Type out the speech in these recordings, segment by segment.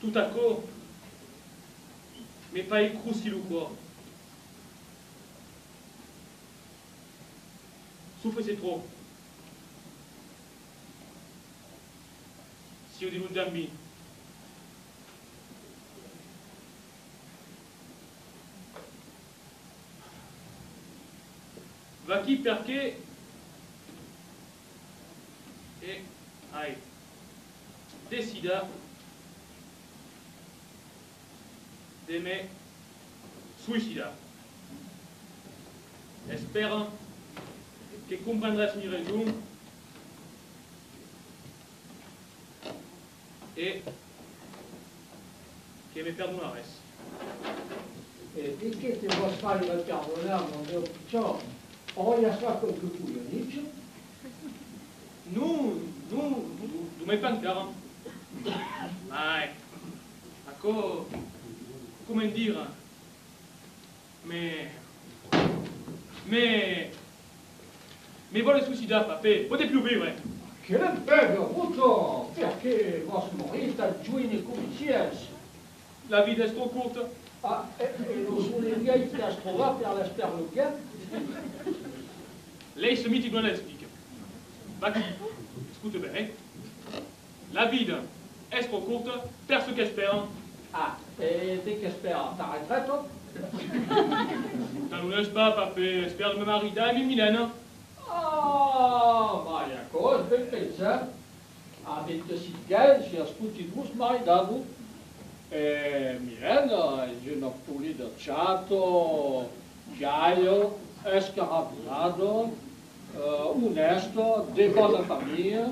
tout à coup, mais pas écrousil ou quoi. Souffle c'est trop. Si vous dites d'amis. Va qui perquer et aïe décida d'aimer suicida. Espère que comprendrás mi raison et que me perdonares. E di che ti vuoi fare per perdonare, mon Dio, ciò? Voglio fare quel che tu dici? Non m'es pas encore. Ai, ecco, come dire, me vuole suicidare, papà, potete più vivere. Che bello, brutto! Perché vostro marito gioia come sies? La vita è trop courte. Ah, e non sono le vieille che has trovato per l'esperluquet? Lei se miti non l'explique. Va qui, écoute bien. La vita è trop courte per ceux qui espèrent. Ah, e te che spera? T'arrêterais, toi? Ça nous laisse pas, papa, espère de me marier avec Mylène. Ah, ma jacob, ben pensa. Avete si gel, si ascolti tu maridato. Milena è un pulido ciato, gaio, scarabinato, onesto, di buona famiglia,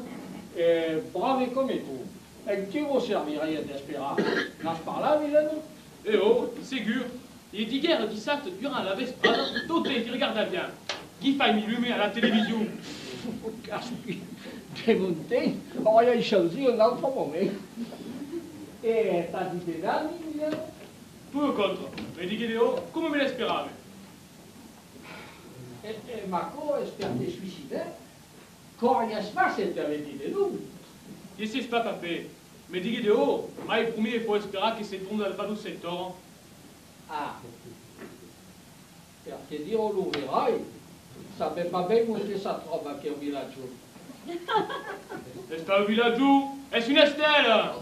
bravi come tu. E chi vuoi servire d'esperare? Non parla, Milena? Eh oh, sûr. Il dit guerre dit ça durant la vesprada, tout qui regarde bien. Qui fait m'illumer à la télévision. Caspi, demonté, voglio choisi un altro momento. E t'ha dit des anni, Milena? Tout le contre. Mais dit Gédéo, comme me l'espérave. Ma cosa è per te suicidare? Cosa si fa se te avete di lui? Je sais pas, papa. Mais dit Gédéo, mai promis il faut espérer que c'est tourne dans le fado sector. Ah, perché Dio lo vedrai, sapeva ben come si trova che è un villaggio. C'est pas un village où? Est-ce une estelle?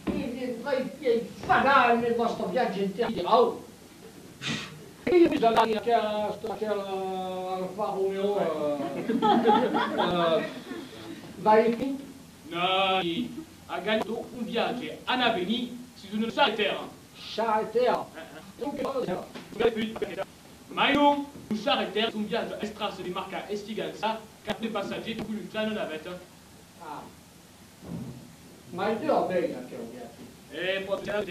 E vedrai fagare nel vostro viaggio intero. Io mi sono anche al faro mio. Vai qui? Non, a gagné un viaggio en avenir sur une seule terre. Charter. Mais non, un charter, un viaggio extrasse di marca Estiganza, 4 passaggi con une seule navette. Ah. Ma il Dio bene anche un viaggio. Et pour la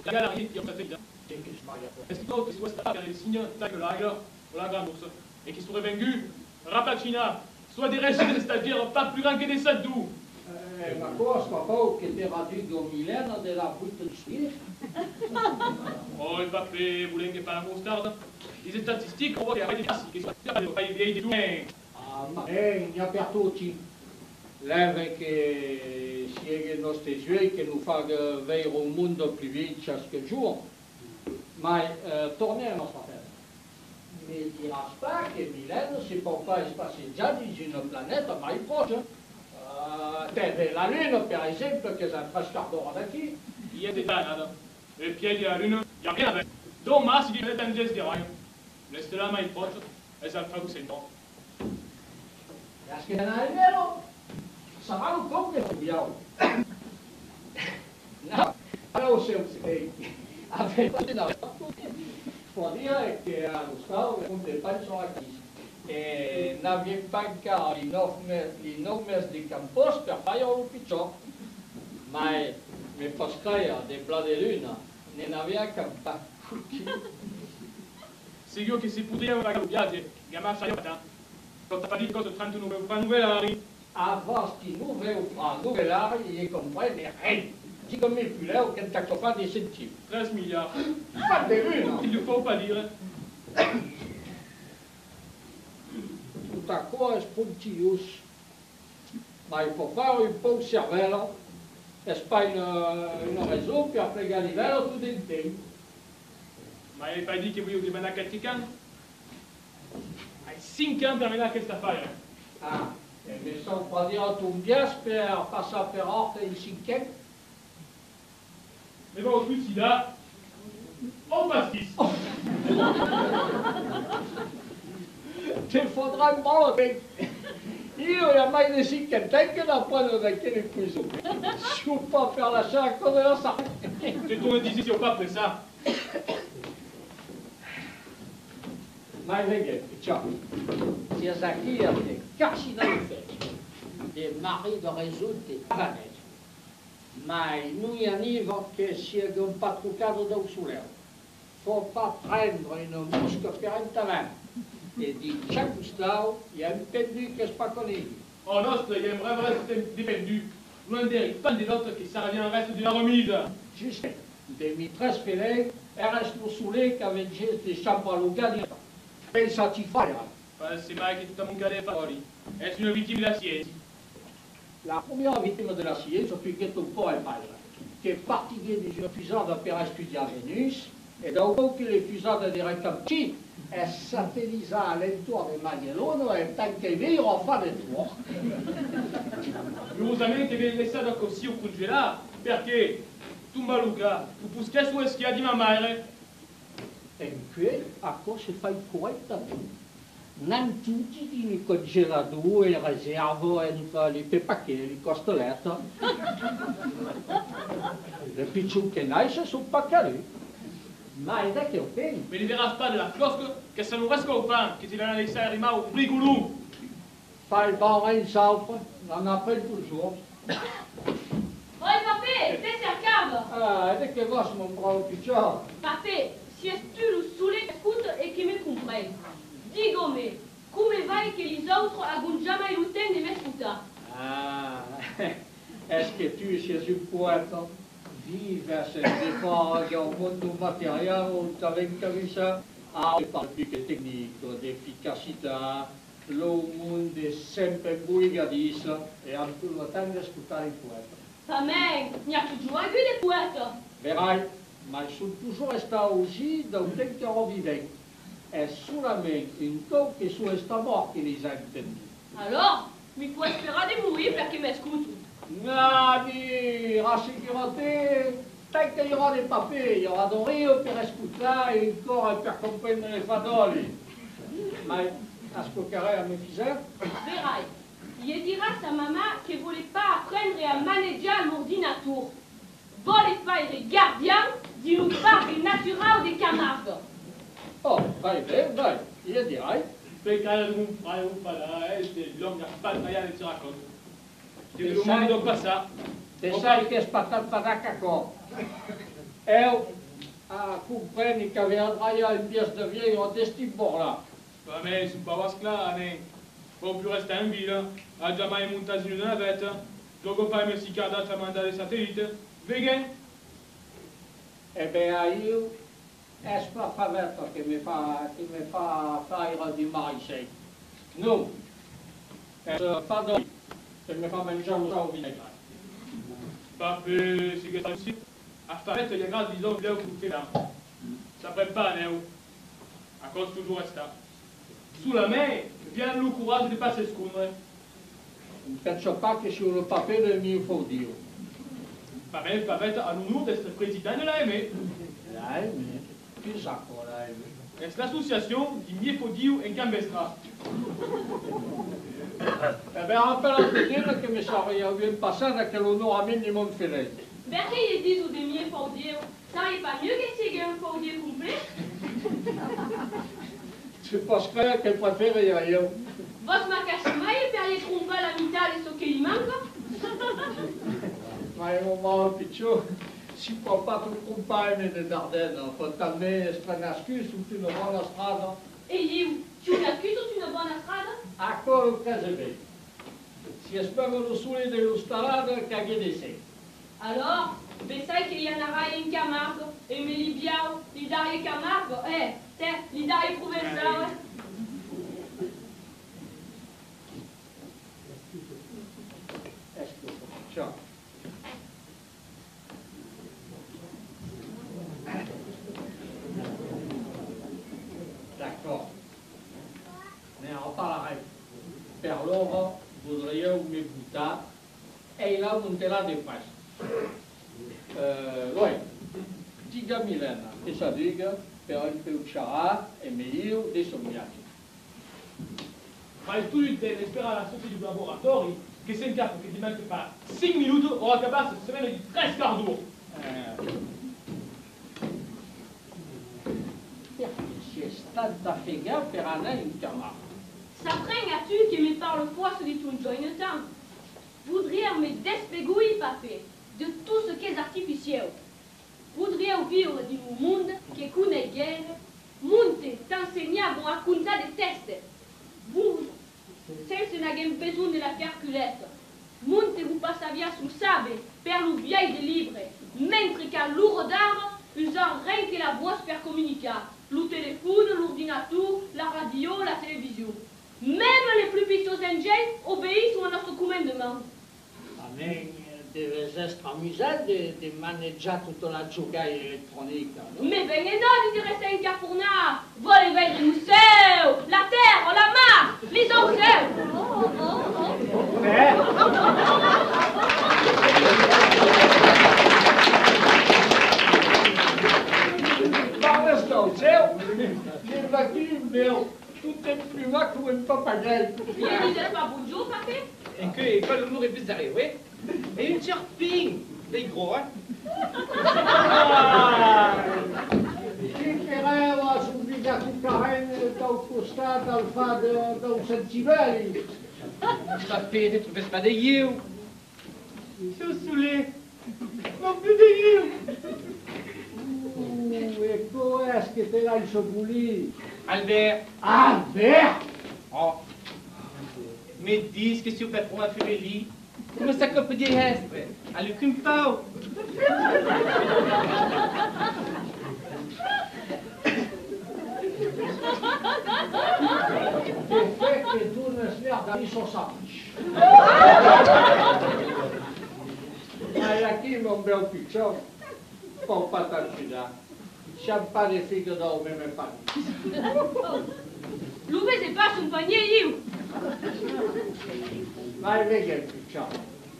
galerie qui ont fait bien. Est-ce que soit ça les signes tac l'aigle ou la grande ours et qui seraient vaincus, Rapacina, soit des restes, c'est-à-dire pas plus grand que des sadous. Ma cosa papà che ti raggiungo Milena della brutta di Suisse? Oh, il papé, vous voulez pas la mostarde? Les statistiques, on voit qu'il y a des cas qui sont pas vieilles du tout. Ah, ma ne ha per tutti. Leve che siega i nostri yeux, che nous fa vedere un mondo più vite chaque jour. Ma tornez à notre affaire. Ne diras pas que Mylène ne peut pas se passer già di une planète mai proche. La Lune, per esempio, che è un trascardore da qui. Il y a des planètes. Et piedi à la lune, il n'y a rien à faire. Thomas, il dit que c'est un geste de rail. Laisse la main proche, et ça le fait vous 7 ans. Est-ce que non è vero? Sarà un po' che dobbiamo. No, allora se può dire che a Gustavo non è pas sur la crise. E n'avviene pas ancora i 9 mesi di campos per fare un picciò, ma mi fa scagliare dei bla di luna, ne aveva campato. Sicuro che si poteva fare un viaggio, che marcia io matin. Quand t'as pas dit cosa 39 francs nouvellari. A vostri novellari e comprende di come più leo che t'ha fatto di sentire. 13 milliards. Fate luna! Il ne faut pas dire. Tutta cosa spontius, ma il può fare un po' il cervello è pas une raison per fregare a livello tutto il tempo. Ma hai pas dit che volevo rimanere a Caticano? Hai 5 anni per venire a questa affare. Ah, e mi sono quadrato un bias per passare per orte il cinquième. Mais bon, tout sida, on pastis. Ti faudra un po' io e mai di cinquantaine che non prendo da quelle cose. Je ne peux pas faire la chair comme ça. C'est ton décision, pas après ça. Mai veghe, ciao. Si è qui de casi da fece, de mari de risulti avanti. Mai noi arriva che si è un patruccato da usuleo. Faut pas prendre une mosca per enterrar. E di Tchakustau, il y a un pendu che spacconi. Oh nostre, il y a un vrai reste dépendu. Loin des pas des autres qui ça revient au reste de la remise. Juste, des mitres pelés, e resto soulé qu'avec des chambres à l'Ougani. Pensati fare. C'est mal che tutta mon cadè fuori. È una vittima della scienza. La première victime de la scienza, più che un po' è padre, che è fatigué di una fusata per studiare Venus, e dopo che le fusate di Recamci è satellizzato l'intorno di Magellan e tanto vero a fare tuo. Curiosamente viene lasciato così o congelato, perché tu maluca, tu pusca su schia di mamma. E qui a cosa fai correttamente? Non tutti i congelatori, il riservo, i pepacchi, i costoletti. Le picciucche nasce sono paccari. Ma è da che ottieni? Mais ne verras pas de la flosque che se non riesco au pain, che ti viene a laissare rimane un brigolou. Fai il bar in salpa, non appelle toujours. Oi, papé, t'es à cave. Ah, ed è che cosa mon bravo picciò? Papé, si es tu lo saoulé écoute et qui me comprenne. Dis-moi, come vai che gli altri agon jamais le temps de m'écouter? Ah, est-ce que tu es un poète? Vive se dépend au monde matériel où tu avais vu ça. Ah, on parle plus que technique, d'efficacité, le monde è sempre buigadissa e ha tutto il tempo di ascoltare il poeta. Pas même, il y a toujours eu des poètes. Verrai, ma sono toujours stato così da un tempo che ho vivuto. È solamente in quello che sono stato morto che li ha intendi. Alors, mi può sperare di morire perché mi ascolto. Nani, rassicurati, tant qu'il y aura des papiers, il y aura des rires pour écouter et encore pour comprendre les fadoli. Mais, ascolterai a mes fils? Verrai, il dira à sa maman qu'il ne voulait pas apprendre à manager l'ordinateur. Voulait pas être gardien d'une part des naturels des Camargues. Oh, vai, il dirai. Peccare di un paio un padà, e l'uomo fa il maiale ci racconta. Che il mondo passa. Te sai che è spatato padacaco. Eu, a comprendre che viendra une pièce de vieille en destibord là. Va me, sono pas vascla, ne. Può più restare in villa, ha già mai montato in una navette, dopo poi mi si cade a mandare il satellite. Veghe? E beh, io è la favetta che mi fa fare di mais. No, è fado che mi fa mangiare un vinagre. Papé, c'est que ça aussi. À Farette, il y a grâce disons là où tu là. Ça prépare, Néo. À cause toujours resta. Sous la main, vient le courage de passer ce qu'on est. Non penso pas che sur le papier del mio fodio. Pas même, Farette a l'honneur d'être président de l'AME. L'AME? Che sa con l'AME? C'est l'association di Miefodio en Cambestra. Eh bien, rappelle dire che mi sarei passata che l'onore minimum fedele. Perché gli dico di mie fordier, sarebbe pas mieux che sia un fordier complet? Tu penses che preferisco io? Vos ma cache mai per gli tromba la metà di ciò che gli manca? Ma è un malo piccione, si può pas trompare nelle Dardenne, talmente stranascu su una buona strada. E io, tu l'hai chiuso su una buona strada? A quello che si vede. Si spero lo sole dello strada che di sé. Alors, pensai che gli andava in Camargo e me li biao, li dai Camargo, te, li dai Provenzale. Ecco, ciao. allora voudriamo me buttare e là monterà di pace. Lui, dica Milena, che sa dica per impeucciare e meglio dei sognati. Ma il studio dell'espera alla société du laboratoire, che si incappa che ti manca fa 5 minuti o acabar cette semaine di 13 quarts d'heure. Si è stata fregata per andare in camera. S'apprends-tu que mes parle fois se dit un joint temps? Voudrais me despegouiller, papé, de tout ce qui est artificiel. Voudrais vivre dans un monde qui connaît guerre, monte t'enseigner à raconter des tests. Vous, celle n'a pas besoin de la calculette. Monte vous passez via sul sable, per le vieil de livre, mentre qu'à lourd d'art, usant rien que la voix per communiquer. Le téléphone, l'ordinateur, la radio, la télévision. Même les plus puissants engins obéissent à notre commandement. Mais deve essere amusant de manager toute la giocare elettronica, no? Mais ben et non, il reste un cafournat. Volez vers le musée, la terre, la mer, les océans. Parla sto céu, che va qui meu, tutto è prima come un pappagallo. Il ne dit pas bonjour, papé? En que pas le mot est plus arrivé. Et une surping, des gros, hein. Che però sul villaggio carene dal costato al fado da un sentimento. Ça fait des trucs pas des you. Je suis saoulé. Non plus des you. E come è che te l'hai pulito? Albert. Albert! Oh. Mais dis que si vous faites pour ma famille, comment ça peut dire est? À le cumpau. Che fai che tu ne stai da lì so sappi. Ma qui mon bel piccione, po' patacina. Champagne e figo da un meme pane. Louvet, c'est pas son panier, you. Ma vedi il piccione,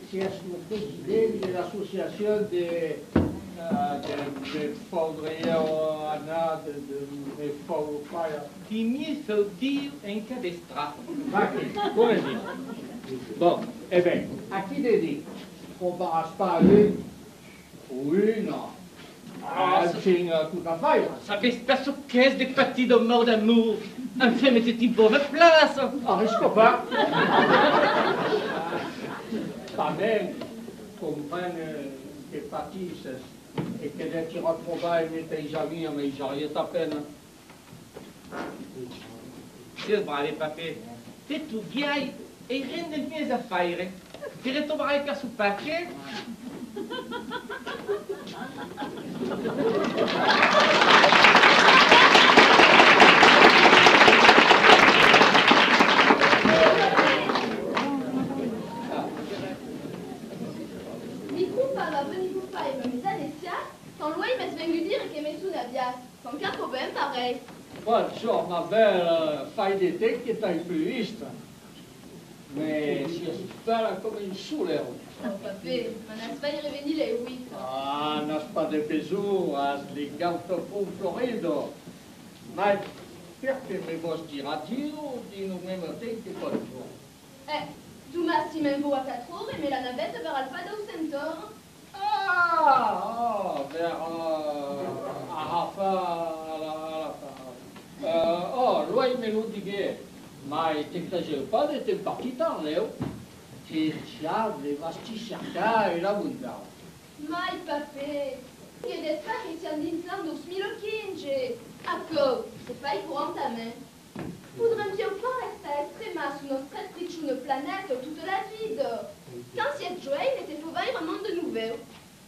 si è sul presidente dell'associazione de fondriers Anna, de fondriers. Qui mieux faut dire un cadestra. Ma qui, come dici? Bon, e bene, a chi ne dico? On va spare? Oui, no. Ah, c'est tout à fait. Ça fait espèce de caisse de parties de mort d'amour. Enfin, mais c'est une bonne place. Ah, risque pas. Pas même, comprennent que parties et que les qui retrouvent mes amis, mais ils arrivent à peine. C'est brave, papé. T'es tout vieille et rien de mieux à faire. Tu retomberas avec un sous-paquet. Mi culpa va venir vous faire mes Alessia, quand Louis me venu dire que mes sous-navias, sans qu'un problème pareil. Bonjour, ma belle faille d'été qui est un peu liste. Mais si je suis belle comme une souleur. Oh, papé, ma n'a pas y revenir les oui. Ah, n'est-ce pas de besoin, les gantos pour Florido. Mais, perché me vos dire di non même temps que bonjour. Tu m'as si même beau à 4 heures et mets la navette vers Alpha do Centaure. Ah, vers Arafa, oh, lui me lo dice, ma ti piace pas de te parti tard, Léo? Ti le vasti cercare la bunda. Mai, papé, che des pas che siamo in plan 2015. Acco, c'est pas pour entamer. Voudrais-nous pas rester extrêmement sous notre très trichoune planète toute la vie? Quand cette joie était pour voir un monde nouveau.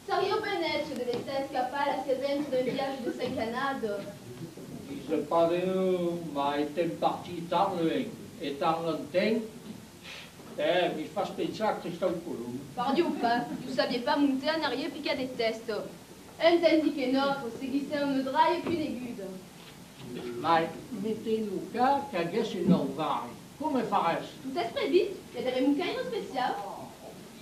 Sario Bennett de l'essai capable à ses ventes d'un village de Saint-Canade. Je parle, ma était parti tard, lui, et tard longtemps. Mi fa pensare che sta un culo. Pardieu pas, tu saviez pas monter en arrière piquer des tests. Entendi que notre, c'est glisser un meudra et puis des gudes. Ma mettez-nous cas che adesso non vai. Come fares? Tout est très vite, il y a des remoucailles spéciales.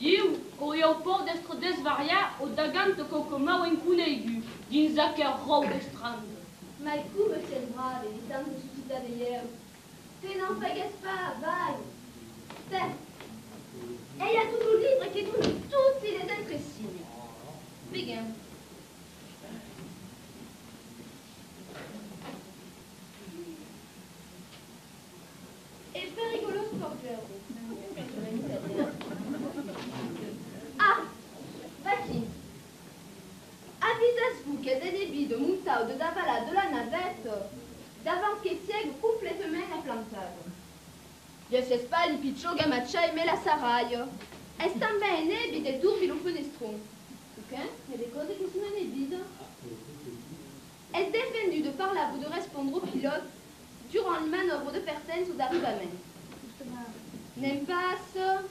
Eu, o eu por d'estre desvaria o dagant cocomau en cuneigu, dins aquel rou d'estrand. Ma coup, monsieur le brave, et tant de suscita d'hier. T'es n'en fagues pas, vaille. T'es. Et il y a tout le livre qui nous dit toutes les impressions. Béguin. Et fait rigolo ce porteur. Ah, vas-y. Avisez-vous qu'il y a des débits de monta ou de davala de la navette, d'avance qui siègue complètement la plantade. Je sais pas, les pichos, gamacha et la saraille. Est-ce que ben né, bide tour, bilo fenestron? Ok, il y a des causes qui sont en vide. Est-ce défendu de par là ou de répondre au pilote durant une manœuvre de personnes ou d'arrivement? N'aime pas ça.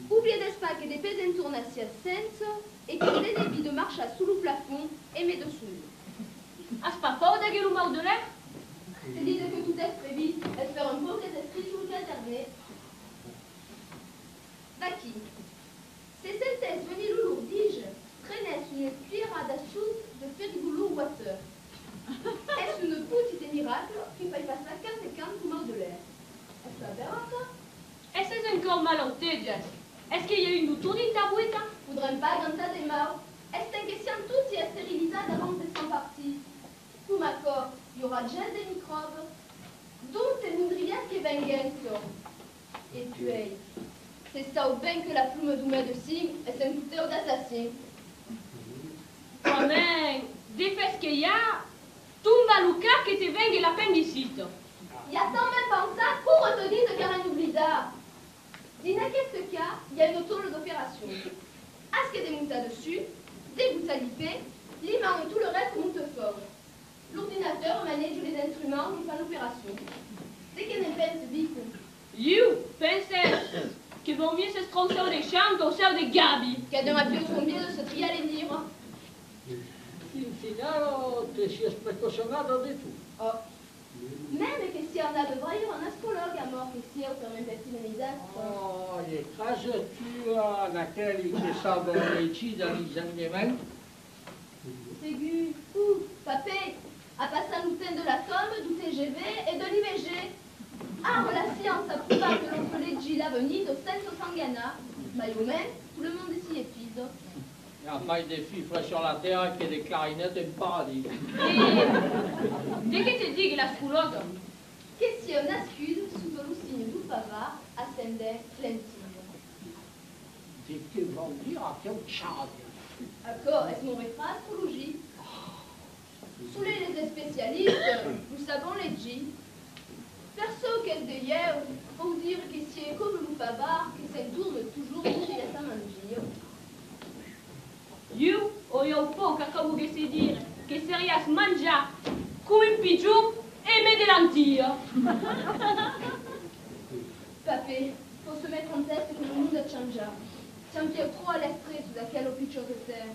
Oubliez d'espace que des pédants tournent à sens et que les débits de marche sous le plafond et met dessous. As pas fort d'aguer le mau de l'air? C'est dit que tout est prévu, est faire un pauvre esprit sur le casernet. Vaki. C'est cette venue lourdige, traînait une cuillère d'assoupe de ferrigoulou water. Est-ce une petite miracle qui faille passer 15 pour mau de l'air? Est-ce la berre? Est-ce que c'est encore malenté, Jess? Est-ce qu'il y a une tournée de tabouette? Faudrait pas grandir des morts. Est-ce une question tout si est stérilisée avant de s'en partir? Pour ma corps, il y aura déjà des microbes. Donc c'est une rivière qui vengue. Et puis, c'est ça au bain que la plume du médecin et c'est un couteau d'assassin. Quand même, des fesses qu'il y a, tombe le cas que te vengue l'appendicite. Il y a tant même pas ça pour te dire de faire un oublisard. Dans ce cas, il y a une tourne d'opération. À ce qu'il y a des montas dessus, des bouts salipés, l'imam et tout le reste monte fort. L'ordinateur manage les instruments qui font l'opération. C'est qu'il y a une peine vite. You, pensez que vaut mieux se strosser des champs qu'au sein des gabi. Qu'il y a de ma pièce combien de se trier à les dire. In finale ti si è precautionato di tu. Oh. Même que si on a de vrai un astrologue à mort ici, on peut même faire les astres. Oh, e caso tu aquelli che sanno decidere gli esaurimenti? Ségu, papé, à passer un outil de l'atome, du TGV et de l'IVG. Ah, la science approuva que l'on peut leggi l'avenir de senso sangana. Mais même, tout le monde ici est pide. Il y a pas des fifres sur la terre que des clarinettes et paradis. Dès que tu dis que l'astrologue, Question nascule sous le signe du pava, ascendant lentille. Di che vuol dire a che ciao. D'accord, est-ce mon référent astrologie? Sous les spécialistes, nous savons les G. Perso qu'est-ce de hier, faut dire que c'est comme le pava, que ça tourne toujours chez la samangir. you, o eu pouco acabo de se dire que serias manjar comme un pigeon et met des lentilles. Papé, faut se mettre en tête que le monde a changé. Tiens pied trop à l'esprit sous laquelle au pitch de terre.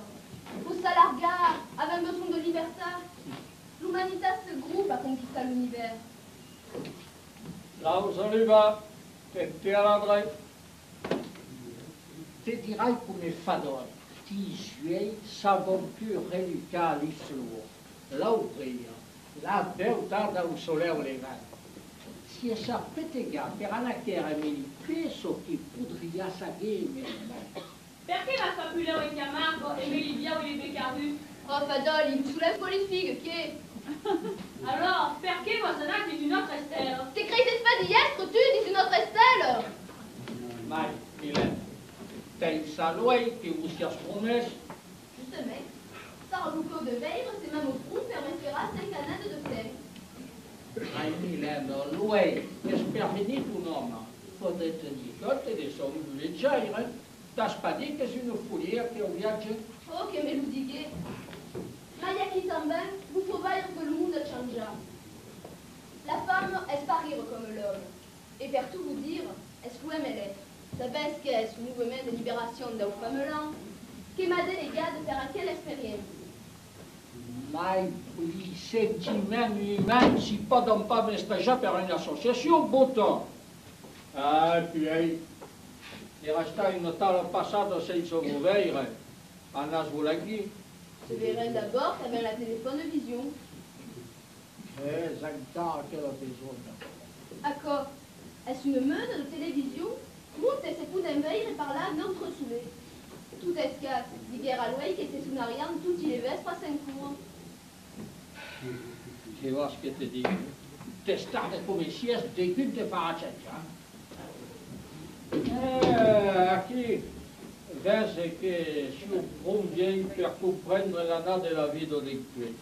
Faut s'alargar, avec besoin de liberté. L'humanité se groupe à conquister l'univers. Là où arriva, te andrai. Te dirai come fador. Ti suoi savon più relica l'issuo. L'aubria, la beltà da un soleo levante. Si è sapetega per anacchiare il peso che podria sagere. Perché la fabula est Camargo et Mélivia ou les Bécarus? Oh, Fadol, il me soulève politique, qui est? Alors, perché votre acte est une autre Estelle? T'es créé pas d'hiestre, tu, dis une autre Estelle? Mai, Mylène, te saluai che vous sias promesso. Justement, ça rouleau de veille, c'est même au front, permettra 5 canettes de thé. Mai, Mylène, lui, espère venir un homme. Faudrait tenir compte de son leggero. T'as pas dit que c'est une foulière qui est au viaggio? Oh, che me lo dighe. Ma il y a qui s'en va, vous faut voir que le monde a changé. La femme est pas rire comme l'homme. Et pour tout vous dire, est-ce que elle est? Savez ce qu'est ce mouvement de libération d'un femme-là? Qui m'a délégué de faire quelle expérience? Mai, i sentimenti umani si possono pas mesteggiare per un'associazione, butto. Ah, puis il resta une tale passade senza muovere, a Nasvolaghi. Je verrai d'abord qu'avec la téléphone de vision. Exactement, quelle besoin. Accord. Est-ce une meute de télévision? Monte et c'est pour d'envahir et par là notre soulé. Tout escape, dit guerre à l'ouïe et c'est sous Ariane, tout il est veste à 5 cours. Je vois ce que tu dis. T'es stare come sieste dei punti faccia. Aqui, vede che si provviene per comprendere la nada della vita di qui.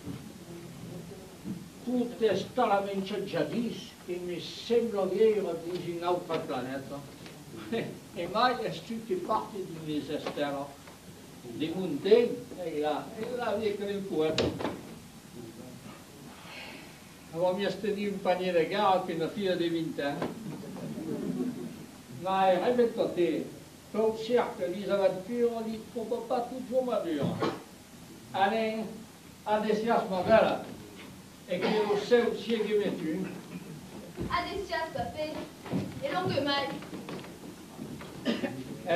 Tu te sta la giadis che mi sembra vero di un altro pianeta. E mai è tutti parte di un esistero, di montagna e la via che il poeta. Avevo mi stenuto un paniere gare che una figlia di 20 anni. Ma répète-toi, comme certes Elisabeth Pure dit qu'on ne peut pas toujours m'amuser. Allez, Adessias ma belle, et que je sais aussi que me tue. Adessias, papé, et longue maille.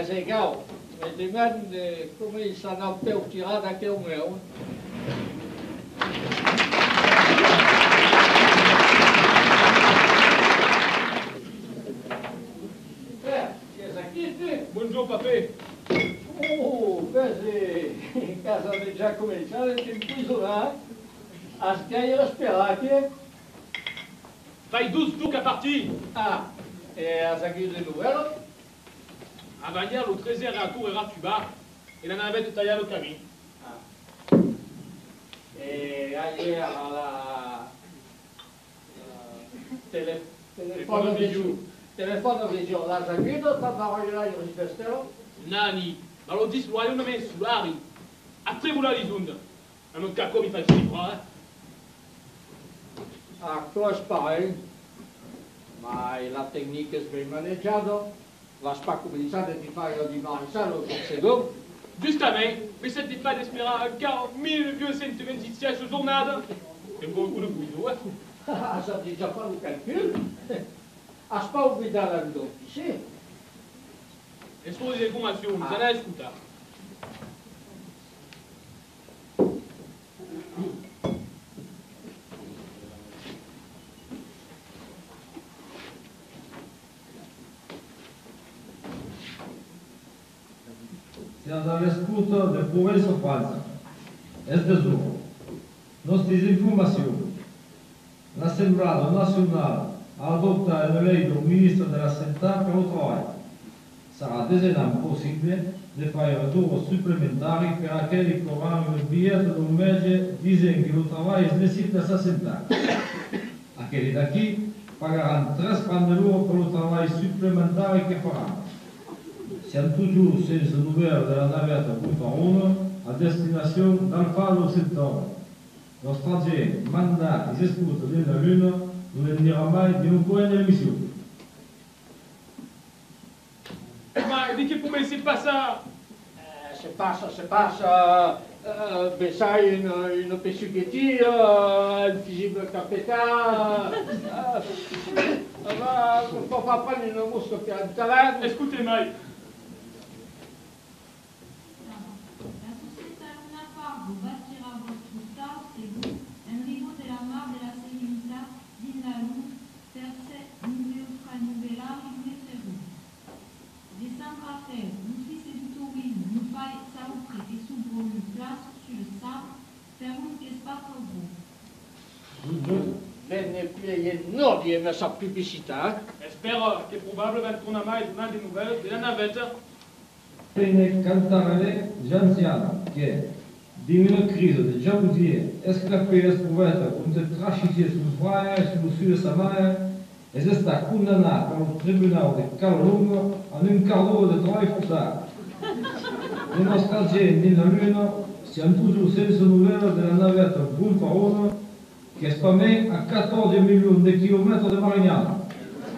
C'est égal, mais demande comment il s'en appelle au tirade à quel moment. Buongiorno, papé. Oh, vezi, casa de già cominciare a imprisionare, a schiaire sperate. Fai 12 jours qu'à partir. Ah, e a sacchire de nouvelles. À venir, le 13e retour à Tuba et la navette taillée le camino. Ah. E ayer a la telefono visio, la sacchire, t'avvarò il rispestero. Nani, ma lo dis lo non me sulari. Après vous la lisunda. Un autre caco mi fa ci croire. Ah, close pareil, ma la tecnique è ben maneggiata, la spacco pensate di fare di marisano che se do. Justament, mais cette n'est pas d'espérer 40.226 journades. C'est beaucoup de bouillon, hein. Ah, ça dit già fare un calcolo. A spau guidando, sì. E solo delle informazioni, se ne ascolta. Siamo all'ascolto del Progresso Falso. Este giorno, nostre informazioni. L'Assemblea nazionale ha adottato la legge del Ministro della Sanità per il Lavoro. Sarà désormais possible de faire retours supplémentaires per aquelli che avranno il biglietto di un mese dicendo che il lavoro necessita 60. Aquelli da qui pagheranno 3 francs d'euro per il lavoro supplementare che faranno. Siamo toujours senza nouvelle della navetta Buffon a destinazione dal fallo settore. Lo straniero manda i esclusi della Luna non dirà mai di non prendere missione. Ma di che come si passa? Se passa, sai, in pescicheria, il visible capitano, ma non può fare una mosca per il taverno. Écoutez-moi. La société n'a pas vous bâtira votre star, c'est vous, un niveau de la mar de la serenità, din la lune, perse, nuveustra nuvela, nuveteru. Descendre à terre, nous fils du tourisme, nous failles saoutre et s'ouvre une place sur le sable, faire un espace au bout. Venne piedi no di questa pubblicità. Spero che probabilmente non ha mai donato di nouvelle della navetta. Bene cantare gli anziani che di una crisi di giabuzie escapé sprovata con te trascite sul fare sullo sud Samaria e si sta condannato al tribunale di Calolungo a un calore di travail forzato. Le nostre aziende nella Luna siamo toujours senza nouvelle della navetta Buffon che spamme a 14 milioni di chilometri di Marignano.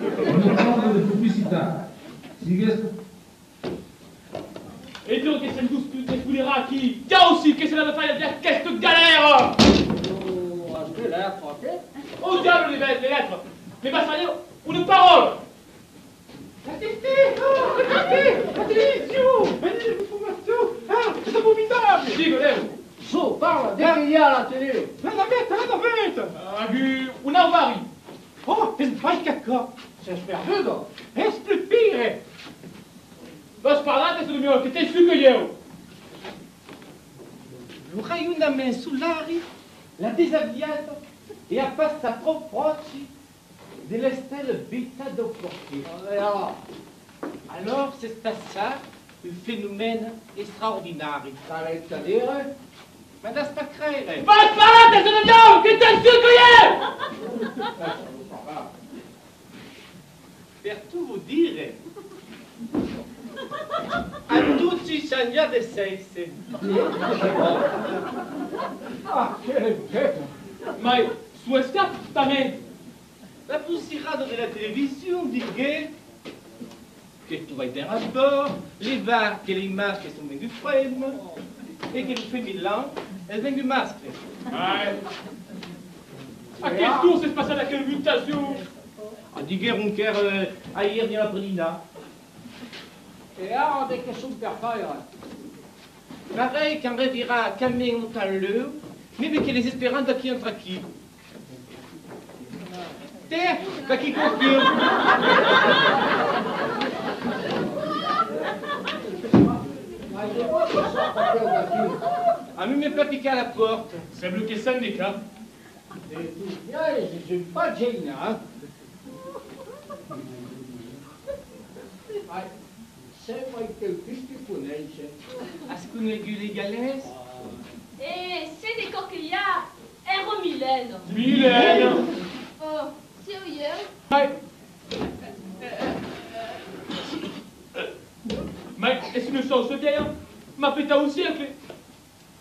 Une prendre de pubblicità. Et donc, qu'est-ce que c'est que découlera qui? Tiens aussi, qu'est-ce que ça va faire de cette galère? Oh, le lettre, ok? Au diable les lettres! Mais ma sérieux, une parole! Digo, Leo. Su, parla, di che ha la télé. La navette! Agu, una vari. Oh, es vai cacò! C'est perduto. Es plus pire! Vas parlate sul mio, che te su che io. Vorrei una main sull'ari, la disavviato e a passa proci delle stelle vita d'opportunità. Alors, c'est ça, un phénomène extraordinaire. T'arrêtes à dire. Ma das pas credere. Vas parlate sul mio, che te su che io. Per tout vous dire, a tutti changea de sexe. Ah, che bello. Ma su escape también. La poussirade de la télévision dit que tu vas des rapports, les var que les masques sont venus frame, et que le féminin est venu masque. Ai. A quel tour s'est passé laquelle mutation? A dit un cœur ailleurs dans la prenina. E ora de che sono per fare? Pareil qu'un revira camin au taleu, mais que les espérances qui entre qui. Tiens, t'as qui confirme. Ma di voi che sono proprio da qui? A mí me pas piqué à la porte. C'est bloqué syndicat. E tu spiai, se sei un pagina. Ma sembra che questi conosce. Est-ce qu'on a eu les galères? Et c'est des coquillards Aéromylène. Mylène. Oh, sérieux? Mais est-ce que sens ce vieil m'a pété au siècle?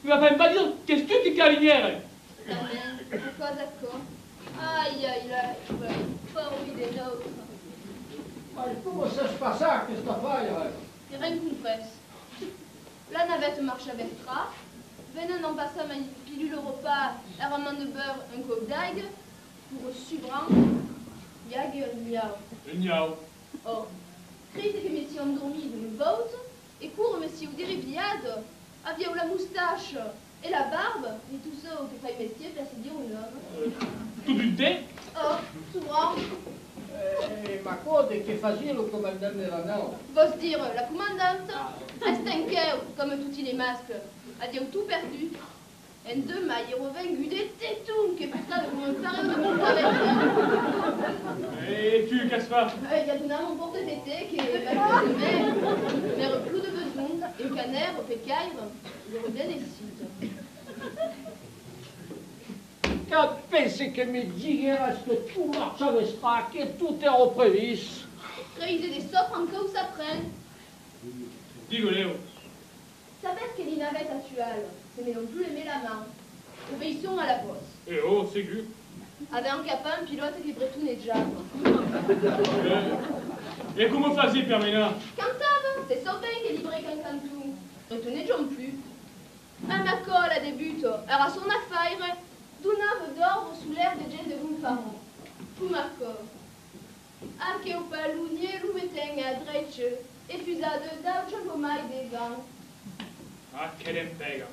Tu vas même pas dire qu'est-ce que tu carinière? Pourquoi d'accord? Aïe, aïe, aïe, pas envie des nôtres. Ma come se spassa questa fire? Et rien qu'une presse. La navette marche avec tra. Venin en passa ma pilule au repas, un roman de beurre, un coq d'ail, pour subran, yag, miao. Miao. Oh, crise que messieurs endormis de me botte, et court messieurs dériviade, avia la moustache et la barbe, et tout ça que faille messieurs faire se dire un homme. Tout du thé? Oh, subran, Ma code che faceva il comandante della nave. vos dire la commandante, estinqueur comme tous les masques, a dit tout perdu. En deux mailles revengu des tétons qui pourtant comme un pareil de mon travail. Et tu, qu'est-ce que Il y a donné mon porte-tété qui est mais plus de besoin, et au canard, au pécaille, je reviens des sites. Quand pensi che mi diras que tout marche avec ça, que tout est reprévu. Réaliser des soffres en cas où ça prenne. Digo, Léo. Savez que les navettes actuelles, c'est mais non plus aimer la main. Obéissons à la bosse. Eh oh, c'est gu. Avec un capin, un pilote qui bretouille les jambes. Et comment faisait Permina? Cantave, c'est Sauvin qui est livré qu'un cantou. Retournez de plus. Un macol à début, elle a son affaire, d'où nave d'or sous l'air de Jane de Gunfaron. Tout macol. A que o palunier l'oumeteng à dreche, et fusade d'autre pomaille des gants. Ah, quel impègre.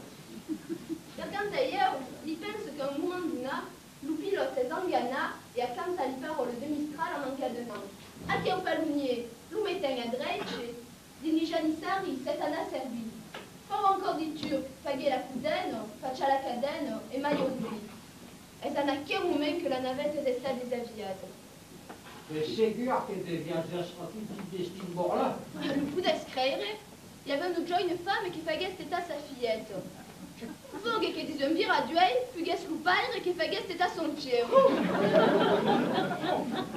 Quand d'ailleurs, il pense qu'un moment d'una, le pilote est engana et à quand ça lui parle de Mistral en encadenant. A que o palunier l'oumeteng à dreche, diligenissari, c'est un asservi. Pas encore dit turc, paguer la coudenne, faccia la cadenne et maillot de vie. Et ça n'a qu'un moment que la navette est restée désaviade. Mais c'est sûr que des viagers stratégiques de ce bord-là. Le coup d'escraire, il y avait une joie femme qui faisait c'était sa fillette. Vogue qui disait un bir à duel, fugues l'oupaire qui faisait c'était son tien.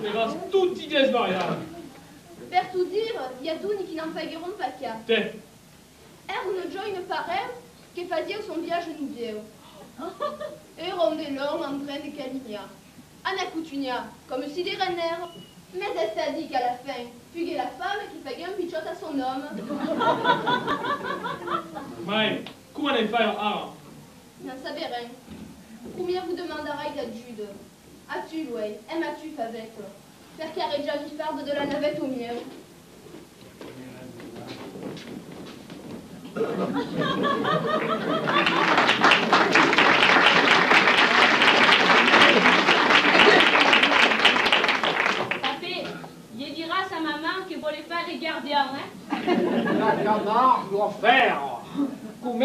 Tu vas tout y gaz Maria. Per tout dire, il y a d'où qui n'en fagueront pas qu'à. T'es. Une joie pareille qui faisait son viage nouveau. Et rondait l'homme en train de Caligna. Anna Coutunia, comme si des renards. Mais elle s'est dit qu'à la fin, fuguait la femme qui faisait un pichot à son homme. Mais, comment elle fait un N'en savez rien. Combien vous demanderai la Jude? As-tu loué? Aimes-tu avec? Faire carré Janifarde de la navette au miel.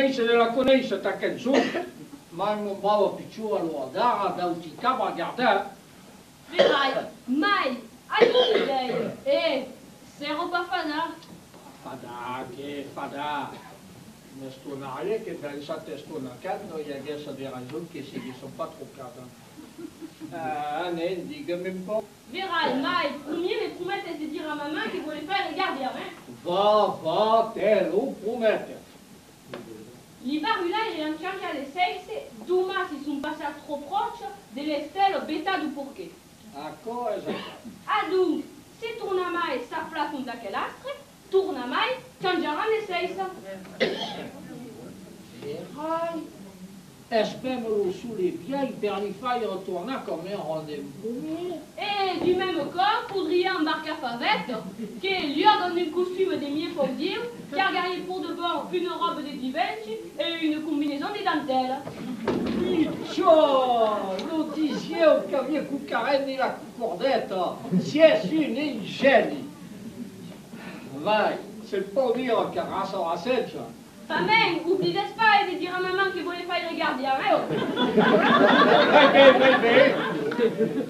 invece della conosce ta canzone, ma un bravo piccione allora dare da un capo a guardare. Verai, mai, aiuto lei, se roba fada. Fada, che fada. Ma stonare che dans sa testonacado il y a des raisons che si ne sont pas trop cadres. Anen, diga-me un po'. Verai, mai, premier les promesses de dire à maman qu'il voulait faire les gardiens, hein. Va, te lo prometto. Li barulai e anche alle 6, Duma si sono passati trop proche delle stelle beta du porquet. A cosa? Adunque, se torna mai sa flacon da chelastre, torna mai, cangiarà le 6. Verai, esprimelo sulle vieilles per li fare retourner comme un rendez-vous. Et du même corps, faudrait embarquer à Favette, qui lui a donné le costume des miens pour dire, qui a gagné pour de bon une robe de Givenchy et une combinaison de dentelles. Piccio, lo dicevo che mia cuccarella e la cucordetta, siete un geni. Vai, se può dire che razza la seccia. Famille, oubliez pas de dire à maman qu'il voulait faire les gardiens, hein, oh. Beh,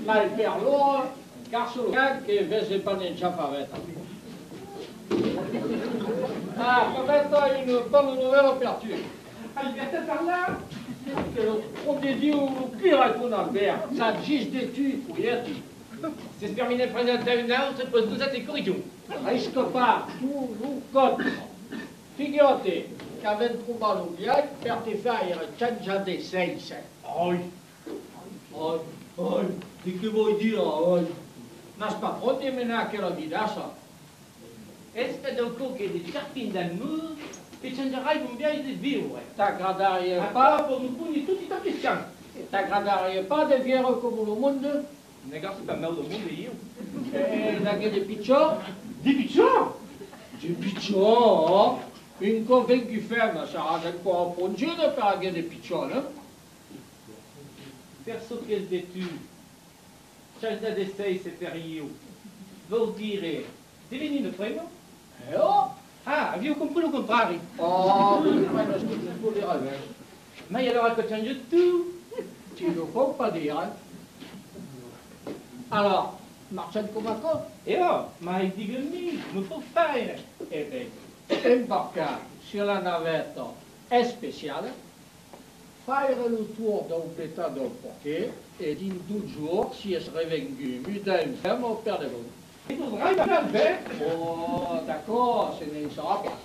ma per loro, cazzo che invece paneggia favetta. Ah, favetta è una buona novella per te. Alberta par là. Que le premier Dieu ou le pire est ton Albert, ça gisse des tu, fouilletti. Se termine presentare un se pose nous a tes corrigions. Risque pas, tu nous comptes. Figurate che avendo trovato un viaggio per te fare ciangia dei 6. Oi, di che vuoi dire oi? Non pas pronti a menare che la vidassa. Est-ce donc che di carpine d'amour e changerai un viaggio di vivere? T'aggradarie Pas pas, pour nous pogner tutti ta question. t'aggradarie pas de vivere come le mondo? Negare pas mal au monde io. E da che di picciò? Di picciò? Di picciò? Un convaincu femme sarà un po' appongere per che di picciò, no? Perso che de tu. Change de sei se per io. Vuol dire divenire premio? Oh! Ah, avevo compris le contrario. Oh, ma non sto più dire adesso. Ma allora che change tu? Tu lo puoi pas dire. Alors, Marcel Comaco, E oh, ma dica-mi, non può fare. eh bien, embarquer sur la navette est spéciale, faire le tour d'un pétard d'un porquet, et in 12 jours, si est revenu, muda ferme au père de l'eau. Il faudra bien le faire. Oh, d'accord, ce ne sera pas.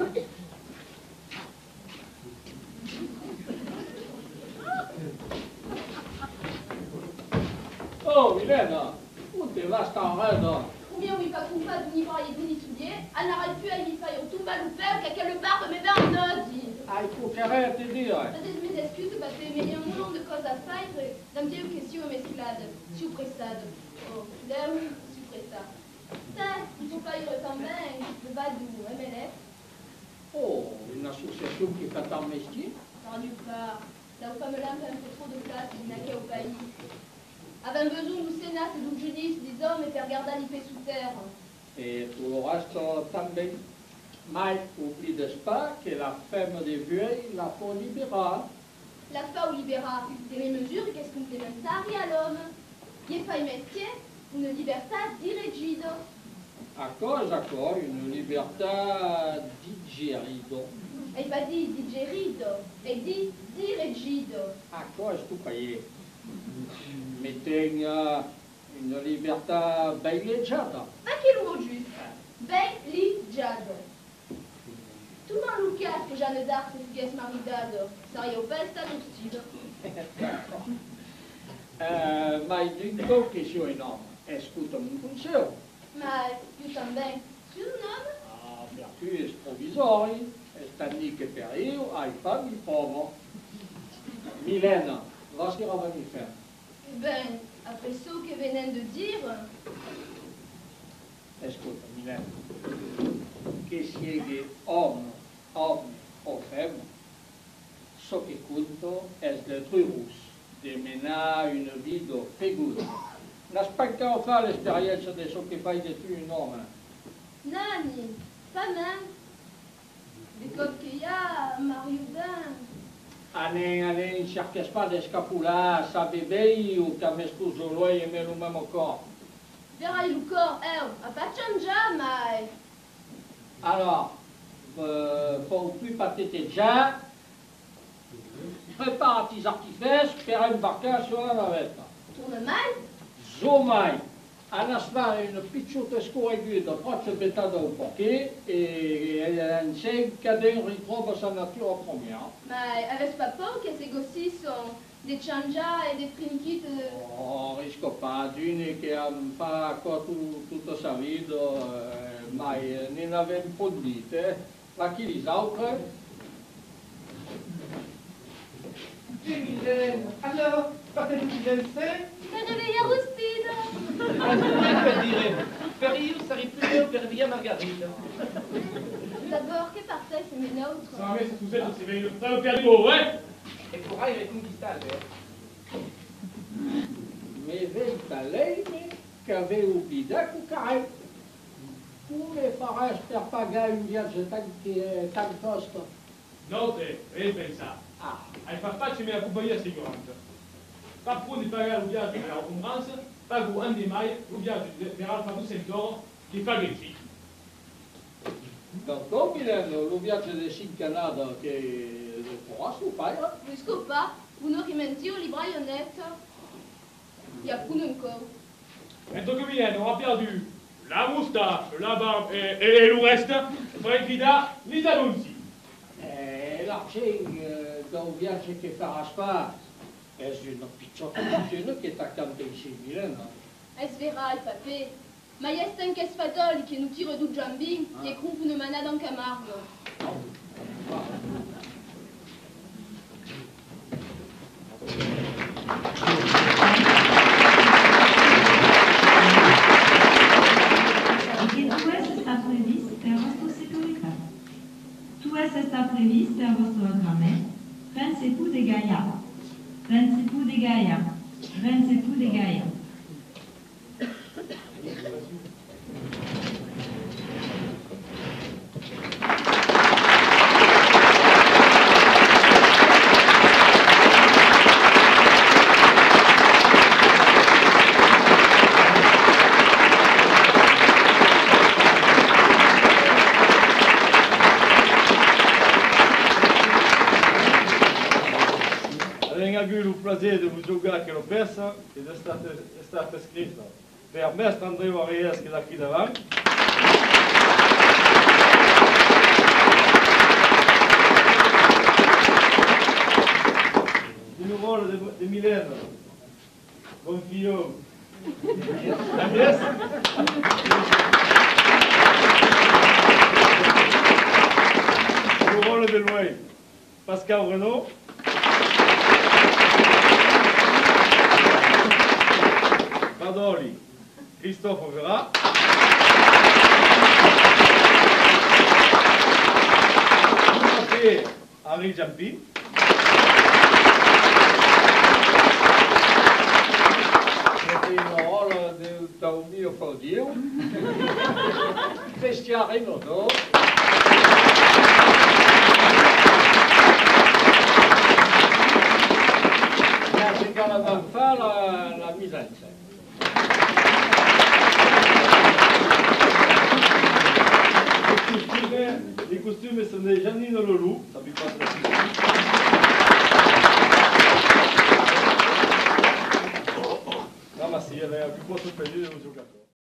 Oh, Mylène, où te vas t'arrêter? Ou bien oui, pas qu'on pas ni brailler ni soulier, elle n'arrête plus à y faire tout mal ou faire qu'à quelle barbe mais ben non, dit. Ah, il faut qu'arrête de dire. Peut-être mes excuses, parce que mais il y a un moulon de cause à faire, d'un petit question mesclade, surpressade. Oh, là oui, surpressade. Ça, il faut pas y ressembler, le badou, MLF. Oh, une association qui fait un métier. Par du part, là où femme là un peu trop de place, il n'a qu'à au pays. Avec besoin du Sénat, c'est du judice des hommes et faire garder l'IP sous terre. Et pour le reste, también. Mais oublie pas que la femme des vieilles, la faut libérale. La fa ou libéra, des mesures qu'est-ce complémentaire à l'homme. Il fa métier, une libertà dirigida. Accord, une libertà digerido. E pas dit digerido, e dit dirigido. Accord, tu payé. Mettez une libertà baileggiata. Ma che l'uomo giusto? Ben ligiado. Tu non lo caso che Jeanne d'Arc se fugasse maridado. Saria o festa do stile. Ma dico che sono enorme. Ascoltami un consiglio. Ma io também. Tu non? Ah, per tu sprovvisori, standi che per io hai fammi povo. Milena, vas che roba mi fai? Ben, après ce que venez de dire, Ascolta, Milena, che sieghe homme o femme, so che conto è d'être heureux, de mener une vie de figure. N'aspetta a fare l'esperienza di ciò che fai di tu un uomo. Nani, pas même. Des codes qu'il y a, Mario Ben. Anem cerques pas d'escapular, sa bébé ou qu'à mes cousous et mais le même corps. Verrai le corps, a pas changé, mais. Alors, pour plus pas t'éter déjà, prépare tes artifices, faire une embarcation sur la navette. Tourne mal? Zomai, anas fare une picciota scorreguda, proccio betada au poquet, et elle enseigne qu'elle retrouve sa nature première. Mais avec pas peur que ces gossis sont des chanjas et des trinquettes de... Oh, risco pas d'une che ha fatto tutta sa vita, ma ne aveva produite, ma chi li altre? Alors, partez-vous du c'est? Me réveille Aristide! Je dirais, Ferrius arrive plus tôt que Via Margarita. D'abord, que partait c'est mes nôtres? Ça va, c'est tout ça, c'est bien. Ça va faire du beau, ouais? Et pour aller reconquistar, Me veio da lei che aveva ubbidato il carro. Come faresti per pagare un viaggio tan costo? Non, è pensato. Ah, Hai fatto me la compagnia sicuramente. Pas pour ne pagare un viaggio per l'encombrance, pago un di mai un viaggio per Alfa Centauro che fa Greci. donc comme il a le viaggio del Canada che pourra se faire. Risco pas, vous n'aurez menti au libraillonnette. Il y a plus encore. Maintenant que Mylène aura perdu la moustache, la barbe et le reste, Franklida les annonci. L'argent d'un viaggio che faras pas è una piccola questione che t'ha cantato ici, Milena. Es verra, il papé. Ma y est un casse-fatol qui nous tire du jambing et croupe une manade en Camargue. Está previsto a vostro agreement, principaux de Gaïa, principaux de Gaïa, principaux de Gaïa. O prazer de vos jogar aquela peça e de estar escrita per mestre Andreu Arias, que daqui davant. E no rolo de Milena, Bonfio, a peça. No rolo de Louis, Pascal Renaud. Badoli, Christophe Vera. Henri Jampin. C'était une rôle d'un mio cordio. Christian Renaudot. C'est quand on va faire la mise en scène. Les costumes sono di Giannino Lolù, no, ma sì, è più po' sorpreso di un giocatore.